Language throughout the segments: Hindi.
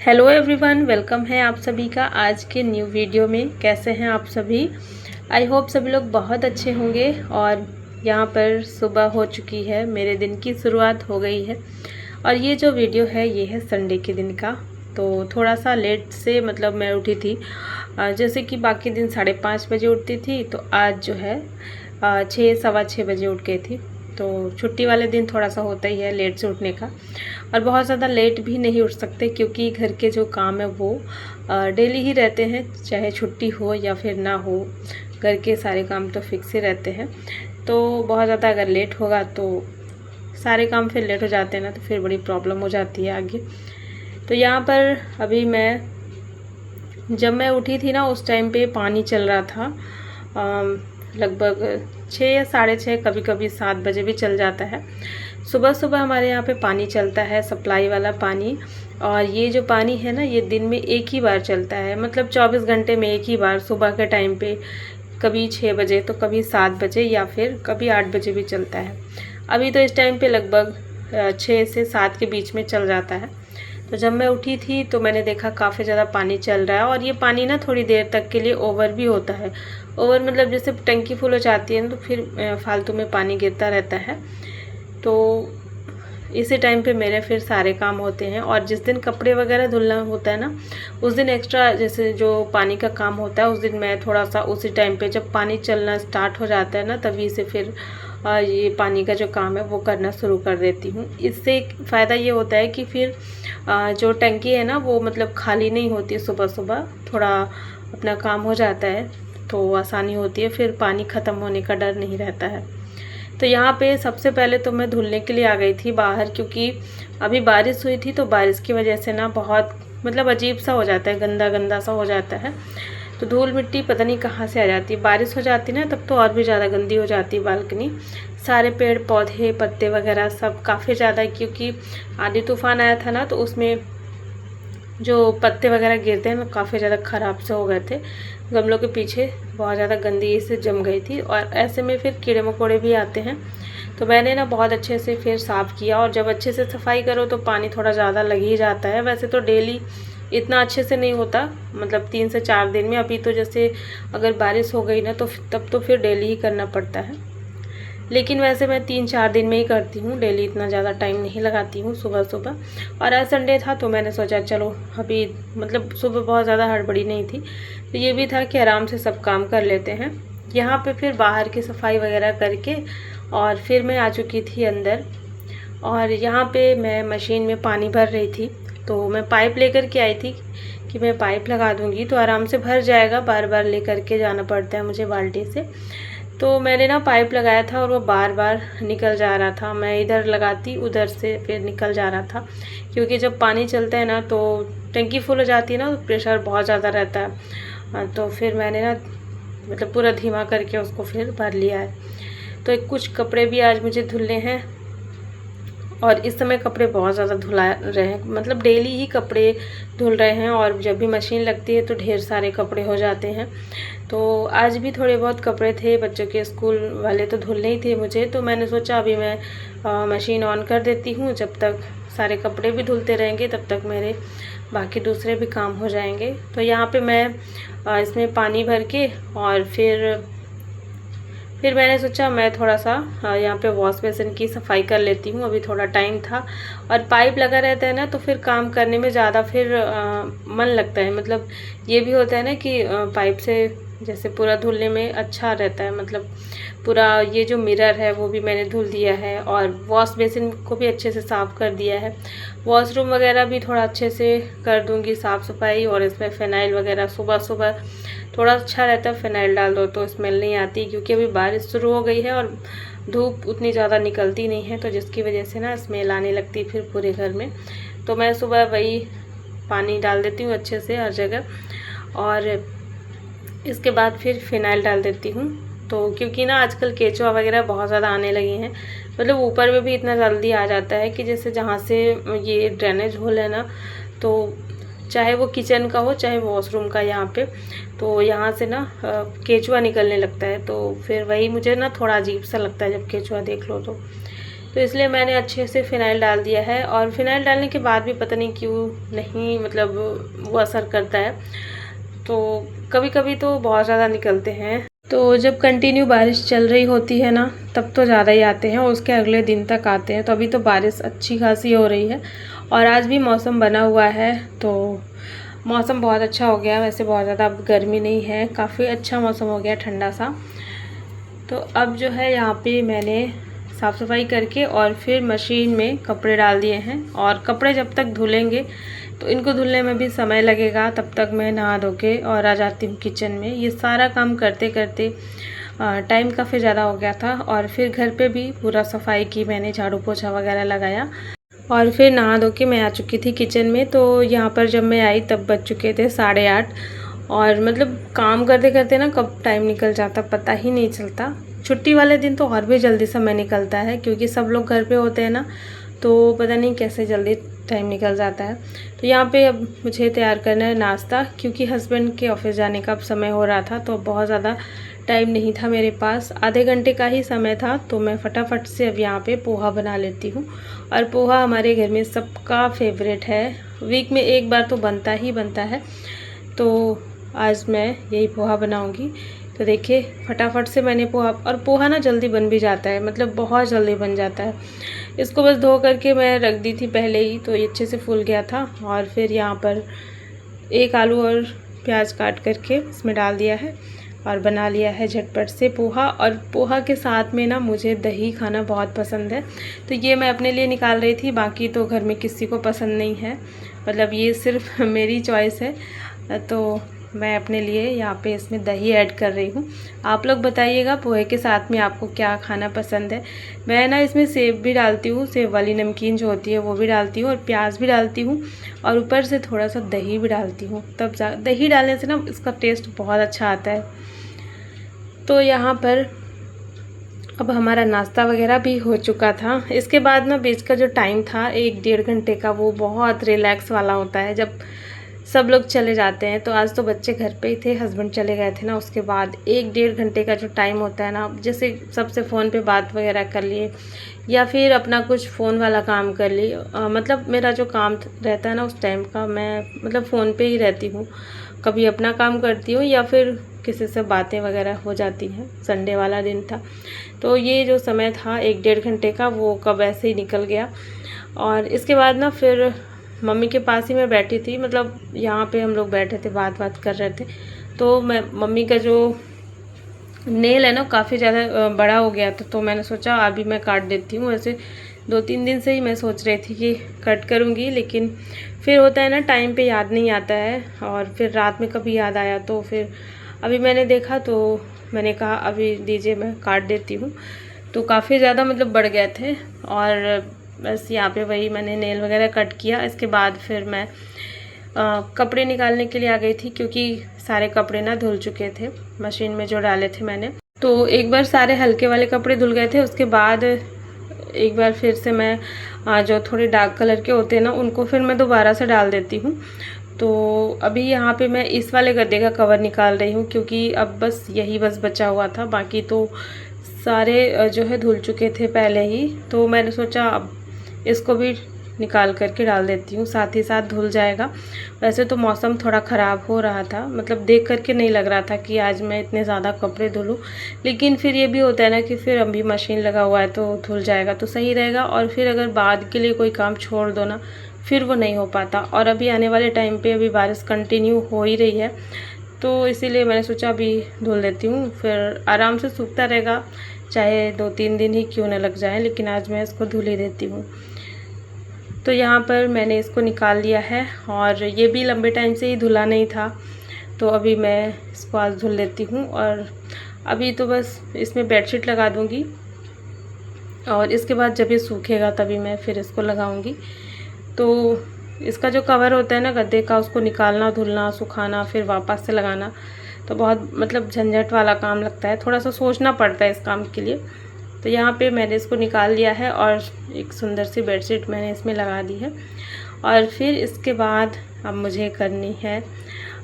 हेलो एवरीवन, वेलकम है आप सभी का आज के न्यू वीडियो में। कैसे हैं आप सभी? आई होप सभी लोग बहुत अच्छे होंगे। और यहाँ पर सुबह हो चुकी है, मेरे दिन की शुरुआत हो गई है। और ये जो वीडियो है ये है संडे के दिन का। तो थोड़ा सा लेट से मतलब मैं उठी थी। जैसे कि बाकी दिन 5:30 बजे उठती थी, तो आज जो है 6 सवा 6 बजे उठ गई थी। तो छुट्टी वाले दिन थोड़ा सा होता ही है लेट से उठने का। और बहुत ज़्यादा लेट भी नहीं उठ सकते क्योंकि घर के जो काम है वो डेली ही रहते हैं, चाहे छुट्टी हो या फिर ना हो। घर के सारे काम तो फिक्स ही रहते हैं। तो बहुत ज़्यादा अगर लेट होगा तो सारे काम फिर लेट हो जाते हैं ना, तो फिर बड़ी प्रॉब्लम हो जाती है आगे। तो यहाँ पर अभी जब मैं उठी थी ना उस टाइम पे पानी चल रहा था। लगभग 6 या 6:30, कभी कभी 7 बजे भी चल जाता है। सुबह सुबह हमारे यहाँ पे पानी चलता है, सप्लाई वाला पानी। और ये जो पानी है ना ये दिन में एक ही बार चलता है, मतलब 24 घंटे में एक ही बार, सुबह के टाइम पे कभी 6 बजे तो कभी 7 बजे या फिर कभी 8 बजे भी चलता है। अभी तो इस टाइम पे लगभग 6 से 7 के बीच में चल जाता है। तो जब मैं उठी थी तो मैंने देखा काफ़ी ज़्यादा पानी चल रहा है। और ये पानी ना थोड़ी देर तक के लिए ओवर भी होता है। ओवर मतलब जैसे टंकी फुल हो जाती है ना, तो फिर फालतू में पानी गिरता रहता है। तो इसी टाइम पे मेरे फिर सारे काम होते हैं। और जिस दिन कपड़े वगैरह धुलना होता है ना, उस दिन एक्स्ट्रा जैसे जो पानी का काम होता है उस दिन मैं थोड़ा सा उसी टाइम पे जब पानी चलना स्टार्ट हो जाता है ना, तभी से फिर ये पानी का जो काम है वो करना शुरू कर देती हूँ। इससे फ़ायदा ये होता है कि फिर जो टंकी है ना वो मतलब खाली नहीं होती। सुबह सुबह थोड़ा अपना काम हो जाता है तो आसानी होती है, फिर पानी ख़त्म होने का डर नहीं रहता है। तो यहाँ पे सबसे पहले तो मैं धुलने के लिए आ गई थी बाहर, क्योंकि अभी बारिश हुई थी तो बारिश की वजह से ना बहुत मतलब अजीब सा हो जाता है, गंदा गंदा सा हो जाता है। तो धूल मिट्टी पता नहीं कहाँ से आ जाती है। बारिश हो जाती ना तब तो और भी ज़्यादा गंदी हो जाती है बालकनी। सारे पेड़ पौधे पत्ते वगैरह सब काफ़ी ज़्यादा, क्योंकि आंधी तूफान आया था ना तो उसमें जो पत्ते वगैरह गिरते हैं वो काफ़ी ज़्यादा ख़राब से हो गए थे। गमलों के पीछे बहुत ज़्यादा गंदगी से जम गई थी और ऐसे में फिर कीड़े मकोड़े भी आते हैं। तो मैंने ना बहुत अच्छे से फिर साफ़ किया। और जब अच्छे से सफाई करो तो पानी थोड़ा ज़्यादा लग ही जाता है। वैसे तो डेली इतना अच्छे से नहीं होता, मतलब 3 से 4 दिन में। अभी तो जैसे अगर बारिश हो गई ना तो तब तो फिर डेली ही करना पड़ता है। लेकिन वैसे मैं 3-4 दिन में ही करती हूँ, डेली इतना ज़्यादा टाइम नहीं लगाती हूँ सुबह सुबह। और आज संडे था तो मैंने सोचा चलो अभी मतलब सुबह बहुत ज़्यादा हड़बड़ी नहीं थी, तो ये भी था कि आराम से सब काम कर लेते हैं। यहाँ पे फिर बाहर की सफाई वगैरह करके और फिर मैं आ चुकी थी अंदर। और यहाँ पे मैं मशीन में पानी भर रही थी, तो मैं पाइप लेकर के आई थी कि मैं पाइप लगा दूँगी तो आराम से भर जाएगा, बार बार लेकर के जाना पड़ता है मुझे बाल्टी से। तो मैंने ना पाइप लगाया था और वो बार बार निकल जा रहा था। मैं इधर लगाती उधर से फिर निकल जा रहा था, क्योंकि जब पानी चलता है ना तो टंकी फुल हो जाती है ना, तो प्रेशर बहुत ज़्यादा रहता है। तो फिर मैंने ना मतलब पूरा धीमा करके उसको फिर भर लिया है। तो कुछ कपड़े भी आज मुझे धुलने हैं। और इस समय कपड़े बहुत ज़्यादा धुला रहे हैं, मतलब डेली ही कपड़े धुल रहे हैं। और जब भी मशीन लगती है तो ढेर सारे कपड़े हो जाते हैं। तो आज भी थोड़े बहुत कपड़े थे, बच्चों के स्कूल वाले तो धुलने ही थे मुझे। तो मैंने सोचा अभी मैं मशीन ऑन कर देती हूँ, जब तक सारे कपड़े भी धुलते रहेंगे तब तक मेरे बाकी दूसरे भी काम हो जाएंगे। तो यहाँ पे मैं इसमें पानी भर के और फिर मैंने सोचा मैं थोड़ा सा यहाँ पे वॉश बेसिन की सफाई कर लेती हूँ। अभी थोड़ा टाइम था और पाइप लगा रहता है ना तो फिर काम करने में ज़्यादा फिर मन लगता है। मतलब ये भी होता है ना कि पाइप से जैसे पूरा धुलने में अच्छा रहता है। मतलब पूरा ये जो मिरर है वो भी मैंने धुल दिया है और वॉश बेसिन को भी अच्छे से साफ़ कर दिया है। वॉशरूम वगैरह भी थोड़ा अच्छे से कर दूँगी साफ़ सफाई। और इसमें फ़िनाइल वगैरह सुबह सुबह थोड़ा अच्छा रहता है, फ़िनाइल डाल दो तो स्मेल नहीं आती, क्योंकि अभी बारिश शुरू हो गई है और धूप उतनी ज़्यादा निकलती नहीं है, तो जिसकी वजह से ना स्मेल आने लगती है फिर पूरे घर में। तो मैं सुबह वही पानी डाल देती हूँ अच्छे से हर जगह, और इसके बाद फिर फ़िनाइल डाल देती हूँ। तो क्योंकि ना आजकल केचुआ वगैरह बहुत ज़्यादा आने लगे हैं, मतलब ऊपर में भी इतना जल्दी आ जाता है कि जैसे जहाँ से ये ड्रेनेज होल है ना, तो चाहे वो किचन का हो चाहे वॉशरूम का, यहाँ पे तो यहाँ से ना केचुआ निकलने लगता है। तो फिर वही मुझे ना थोड़ा अजीब सा लगता है जब केचुआ देख लो तो। तो इसलिए मैंने अच्छे से फ़िनाइल डाल दिया है। और फ़िनाइल डालने के बाद भी पता नहीं क्यों नहीं मतलब वो असर करता है, तो कभी कभी तो बहुत ज़्यादा निकलते हैं। तो जब कंटिन्यू बारिश चल रही होती है ना, तब तो ज़्यादा ही आते हैं और उसके अगले दिन तक आते हैं। तो अभी तो बारिश अच्छी खासी हो रही है और आज भी मौसम बना हुआ है, तो मौसम बहुत अच्छा हो गया। वैसे बहुत ज़्यादा अब गर्मी नहीं है, काफ़ी अच्छा मौसम हो गया, ठंडा सा। तो अब जो है यहाँ पे मैंने साफ़ सफाई करके और फिर मशीन में कपड़े डाल दिए हैं। और कपड़े जब तक धुलेंगे तो इनको धुलने में भी समय लगेगा, तब तक मैं नहा धो के और आ जाती हूँ किचन में। ये सारा काम करते करते टाइम काफ़ी ज़्यादा हो गया था। और फिर घर पे भी पूरा सफाई की मैंने, झाड़ू पोछा वगैरह लगाया और फिर नहा धो के मैं आ चुकी थी किचन में। तो यहाँ पर जब मैं आई तब बज चुके थे 8:30। और मतलब काम करते करते ना कब टाइम निकल जाता पता ही नहीं चलता। छुट्टी वाले दिन तो और भी जल्दी समय निकलता है, क्योंकि सब लोग घर पे होते हैं ना, तो पता नहीं कैसे जल्दी टाइम निकल जाता है। तो यहाँ पे अब मुझे तैयार करना है नाश्ता, क्योंकि हस्बैंड के ऑफिस जाने का अब समय हो रहा था। तो बहुत ज़्यादा टाइम नहीं था मेरे पास, आधे घंटे का ही समय था। तो मैं फटाफट से अब यहाँ पे पोहा बना लेती हूँ। और पोहा हमारे घर में सबका फेवरेट है, वीक में एक बार तो बनता ही बनता है। तो आज मैं यही पोहा बनाऊंगी। तो देखिए फटाफट से मैंने पोहा, और पोहा ना जल्दी बन भी जाता है, मतलब बहुत जल्दी बन जाता है। इसको बस धो करके मैं रख दी थी पहले ही, तो ये अच्छे से फूल गया था। और फिर यहाँ पर एक आलू और प्याज काट करके इसमें डाल दिया है और बना लिया है झटपट से पोहा। और पोहा के साथ में ना मुझे दही खाना बहुत पसंद है, तो ये मैं अपने लिए निकाल रही थी, बाकी तो घर में किसी को पसंद नहीं है, मतलब ये सिर्फ मेरी चॉइस है। तो मैं अपने लिए यहाँ पे इसमें दही ऐड कर रही हूँ। आप लोग बताइएगा पोहे के साथ में आपको क्या खाना पसंद है। मैं ना इसमें सेब भी डालती हूँ, सेब वाली नमकीन जो होती है वो भी डालती हूँ, और प्याज भी डालती हूँ, और ऊपर से थोड़ा सा दही भी डालती हूँ। तब दही डालने से ना इसका टेस्ट बहुत अच्छा आता है। तो यहाँ पर अब हमारा नाश्ता वगैरह भी हो चुका था। इसके बाद ना बीच का जो टाइम था 1-1.5 घंटे का, वो बहुत रिलैक्स वाला होता है जब सब लोग चले जाते हैं। तो आज तो बच्चे घर पे ही थे, हस्बैंड चले गए थे ना, उसके बाद 1-1.5 घंटे का जो टाइम होता है ना, जैसे सबसे फ़ोन पे बात वगैरह कर लिए या फिर अपना कुछ फ़ोन वाला काम कर ली। मतलब मेरा जो काम रहता है ना उस टाइम का, मैं मतलब फ़ोन पे ही रहती हूँ, कभी अपना काम करती हूँ या फिर किसी से बातें वगैरह हो जाती हैं। संडे वाला दिन था, तो ये जो समय था 1-1.5 घंटे का, वो कब ऐसे ही निकल गया। और इसके बाद ना फिर मम्मी के पास ही मैं बैठी थी, मतलब यहाँ पे हम लोग बैठे थे, बात कर रहे थे। तो मैं मम्मी का जो नेल है ना काफ़ी ज़्यादा बड़ा हो गया था, तो मैंने सोचा अभी मैं काट देती हूँ। वैसे 2-3 दिन से ही मैं सोच रही थी कि कट करूँगी, लेकिन फिर होता है ना टाइम पे याद नहीं आता है, और फिर रात में कभी याद आया तो फिर अभी मैंने देखा, तो मैंने कहा अभी दीजिए मैं काट देती हूँ। तो काफ़ी ज़्यादा मतलब बढ़ गए थे, और बस यहाँ पे वही मैंने नेल वगैरह कट किया। इसके बाद फिर मैं कपड़े निकालने के लिए आ गई थी, क्योंकि सारे कपड़े ना धुल चुके थे मशीन में जो डाले थे मैंने। तो एक बार सारे हल्के वाले कपड़े धुल गए थे, उसके बाद एक बार फिर से मैं जो थोड़े डार्क कलर के होते हैं ना उनको फिर मैं दोबारा से डाल देती हूँ। तो अभी यहाँ पे मैं इस वाले गद्दे का कवर निकाल रही हूँ, क्योंकि अब बस यही बचा हुआ था, बाकी तो सारे जो है धुल चुके थे पहले ही। तो मैंने सोचा अब इसको भी निकाल करके डाल देती हूँ, साथ ही साथ धुल जाएगा। वैसे तो मौसम थोड़ा ख़राब हो रहा था, मतलब देख करके नहीं लग रहा था कि आज मैं इतने ज़्यादा कपड़े धुलूँ, लेकिन फिर ये भी होता है ना कि फिर अभी मशीन लगा हुआ है तो धुल जाएगा तो सही रहेगा। और फिर अगर बाद के लिए कोई काम छोड़ दो ना, फिर वो नहीं हो पाता। और अभी आने वाले टाइम पे अभी बारिश कंटिन्यू हो ही रही है, तो इसीलिए मैंने सोचा अभी धुल देती हूँ, फिर आराम से सूखता रहेगा, चाहे 2-3 दिन ही क्यों न लग जाए, लेकिन आज मैं इसको धुल ही देती हूँ। तो यहाँ पर मैंने इसको निकाल लिया है, और ये भी लंबे टाइम से ही धुला नहीं था, तो अभी मैं इसको आज धुल लेती हूँ। और अभी तो बस इसमें बेडशीट लगा दूँगी, और इसके बाद जब ये सूखेगा तभी मैं फिर इसको लगाऊँगी। तो इसका जो कवर होता है ना गद्दे का, उसको निकालना, धुलना, सुखाना, फिर वापस से लगाना, तो बहुत मतलब झंझट वाला काम लगता है, थोड़ा सा सोचना पड़ता है इस काम के लिए। तो यहाँ पे मैंने इसको निकाल लिया है, और एक सुंदर सी बेडशीट मैंने इसमें लगा दी है। और फिर इसके बाद अब मुझे करनी है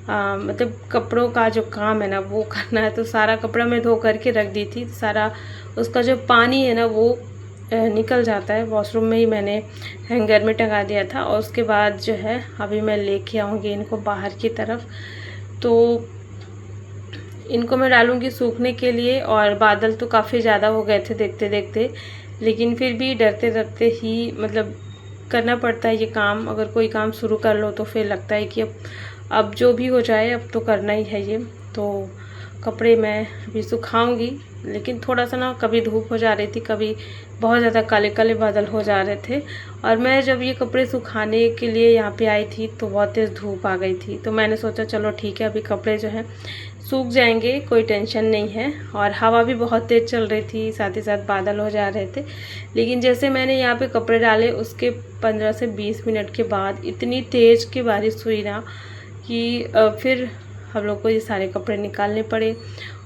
मतलब कपड़ों का जो काम है ना वो करना है। तो सारा कपड़ा मैं धो करके रख दी थी, सारा उसका जो पानी है ना वो निकल जाता है। वॉशरूम में ही मैंने हैंगर में टंगा दिया था और उसके बाद जो है अभी मैं लेके आऊँगी इनको बाहर की तरफ। तो इनको मैं डालूँगी सूखने के लिए। और बादल तो काफ़ी ज़्यादा हो गए थे देखते देखते, लेकिन फिर भी डरते डरते ही मतलब करना पड़ता है ये काम। अगर कोई काम शुरू कर लो तो फिर लगता है कि अब जो भी हो जाए अब तो करना ही है ये। तो कपड़े मैं अभी सुखाऊंगी, लेकिन थोड़ा सा ना कभी धूप हो जा रही थी, कभी बहुत ज़्यादा काले काले बादल हो जा रहे थे। और मैं जब ये कपड़े सुखाने के लिए यहाँ पे आई थी तो बहुत तेज़ धूप आ गई थी। तो मैंने सोचा चलो ठीक है, अभी कपड़े जो हैं सूख जाएंगे, कोई टेंशन नहीं है। और हवा भी बहुत तेज़ चल रही थी, साथ ही साथ बादल हो जा रहे थे। लेकिन जैसे मैंने यहाँ पे कपड़े डाले उसके 15 से 20 मिनट के बाद इतनी तेज़ की बारिश हुई ना कि फिर हम लोग को ये सारे कपड़े निकालने पड़े।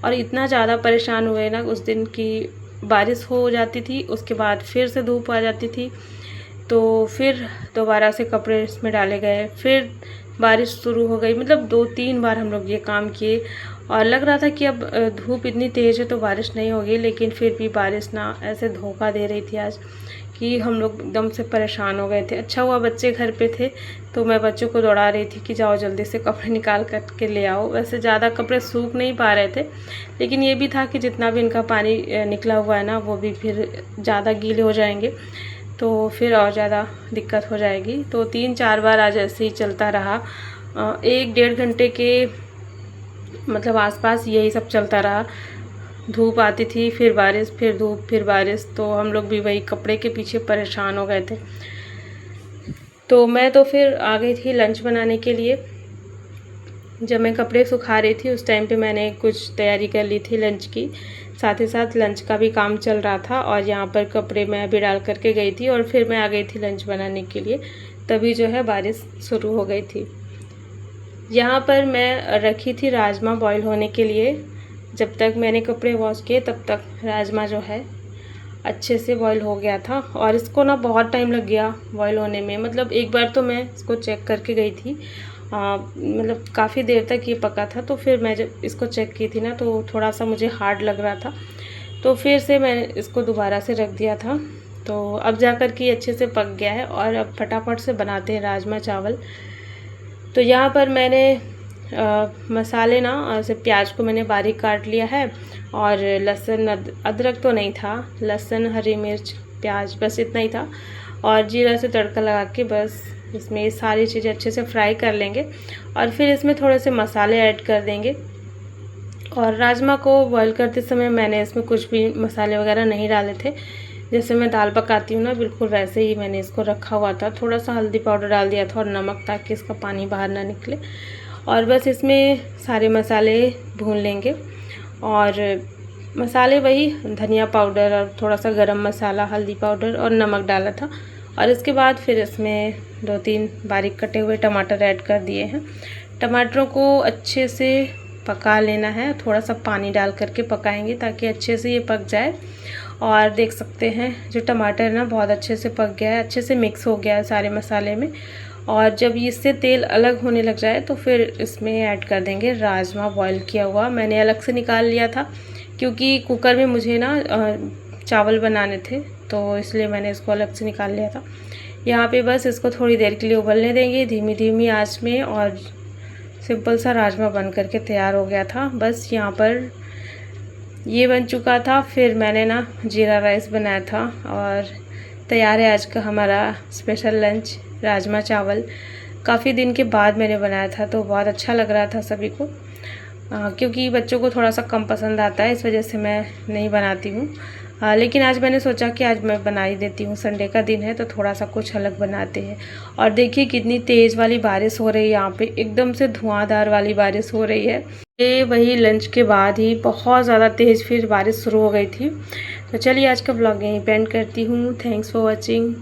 और इतना ज़्यादा परेशान हुए ना उस दिन की बारिश हो जाती थी, उसके बाद फिर से धूप आ जाती थी, तो फिर दोबारा से कपड़े इसमें डाले गए, फिर बारिश शुरू हो गई। मतलब 2-3 बार हम लोग ये काम किए और लग रहा था कि अब धूप इतनी तेज़ है तो बारिश नहीं होगी, लेकिन फिर भी बारिश ना ऐसे धोखा दे रही थी आज कि हम लोग एकदम से परेशान हो गए थे। अच्छा हुआ बच्चे घर पे थे तो मैं बच्चों को दौड़ा रही थी कि जाओ जल्दी से कपड़े निकाल कर के ले आओ। वैसे ज़्यादा कपड़े सूख नहीं पा रहे थे, लेकिन ये भी था कि जितना भी इनका पानी निकला हुआ है ना वो भी फिर ज़्यादा गीले हो जाएंगे तो फिर और ज़्यादा दिक्कत हो जाएगी। तो 3-4 बार आज ऐसे ही चलता रहा। 1-1.5 घंटे के मतलब आसपास यही सब चलता रहा। धूप आती थी, फिर बारिश, फिर धूप, फिर बारिश। तो हम लोग भी वही कपड़े के पीछे परेशान हो गए थे। तो मैं तो फिर आ गई थी लंच बनाने के लिए। जब मैं कपड़े सुखा रही थी उस टाइम पे मैंने कुछ तैयारी कर ली थी लंच की, साथ ही साथ लंच का भी काम चल रहा था। और यहाँ पर कपड़े मैं अभी डाल करके गई थी और फिर मैं आ गई थी लंच बनाने के लिए। तभी जो है बारिश शुरू हो गई थी। यहाँ पर मैं रखी थी राजमा बॉईल होने के लिए। जब तक मैंने कपड़े वॉश किए तब तक राजमा जो है अच्छे से बॉईल हो गया था। और इसको ना बहुत टाइम लग गया बॉईल होने में। मतलब एक बार तो मैं इसको चेक करके गई थी, मतलब काफ़ी देर तक ये पका था। तो फिर मैं जब इसको चेक की थी ना तो थोड़ा सा मुझे हार्ड लग रहा था, तो फिर से मैंने इसको दोबारा से रख दिया था। तो अब जाकर के अच्छे से पक गया है और अब फटाफट से बनाते हैं राजमा चावल। तो यहाँ पर मैंने मसाले ना ऐसे प्याज को मैंने बारीक काट लिया है और लहसुन अदरक तो नहीं था, लहसुन, हरी मिर्च, प्याज, बस इतना ही था। और जीरा से तड़का लगा के बस इसमें सारी चीज़ें अच्छे से फ्राई कर लेंगे और फिर इसमें थोड़े से मसाले ऐड कर देंगे। और राजमा को बॉईल करते समय मैंने इसमें कुछ भी मसाले वगैरह नहीं डाले थे। जैसे मैं दाल पकाती हूँ ना बिल्कुल वैसे ही मैंने इसको रखा हुआ था। थोड़ा सा हल्दी पाउडर डाल दिया था और नमक, ताकि इसका पानी बाहर ना निकले। और बस इसमें सारे मसाले भून लेंगे। और मसाले वही धनिया पाउडर और थोड़ा सा गरम मसाला, हल्दी पाउडर और नमक डाला था। और इसके बाद फिर इसमें 2-3 बारीक कटे हुए टमाटर ऐड कर दिए हैं। टमाटरों को अच्छे से पका लेना है, थोड़ा सा पानी डाल करके पकाएंगे ताकि अच्छे से ये पक जाए। और देख सकते हैं जो टमाटर ना बहुत अच्छे से पक गया है, अच्छे से मिक्स हो गया है सारे मसाले में। और जब इससे तेल अलग होने लग जाए तो फिर इसमें ऐड कर देंगे राजमा बॉईल किया हुआ। मैंने अलग से निकाल लिया था क्योंकि कुकर में मुझे ना चावल बनाने थे, तो इसलिए मैंने इसको अलग से निकाल लिया था। यहाँ पे बस इसको थोड़ी देर के लिए उबलने देंगे धीमी धीमी आंच में। और सिंपल सा राजमा बन करके तैयार हो गया था। बस यहाँ पर ये बन चुका था। फिर मैंने ना जीरा राइस बनाया था और तैयार है आज का हमारा स्पेशल लंच, राजमा चावल। काफ़ी दिन के बाद मैंने बनाया था तो बहुत अच्छा लग रहा था सभी को, क्योंकि बच्चों को थोड़ा सा कम पसंद आता है, इस वजह से मैं नहीं बनाती हूँ। लेकिन आज मैंने सोचा कि आज मैं बना ही देती हूँ, संडे का दिन है तो थोड़ा सा कुछ अलग बनाते हैं। और देखिए कितनी तेज़ वाली बारिश हो रही है, यहाँ पे एकदम से धुआंधार वाली बारिश हो रही है। ये वही लंच के बाद ही बहुत ज़्यादा तेज़ फिर बारिश शुरू हो गई थी। तो चलिए आज का ब्लॉग यहीं पे एंड करती हूँ। Thanks for watching.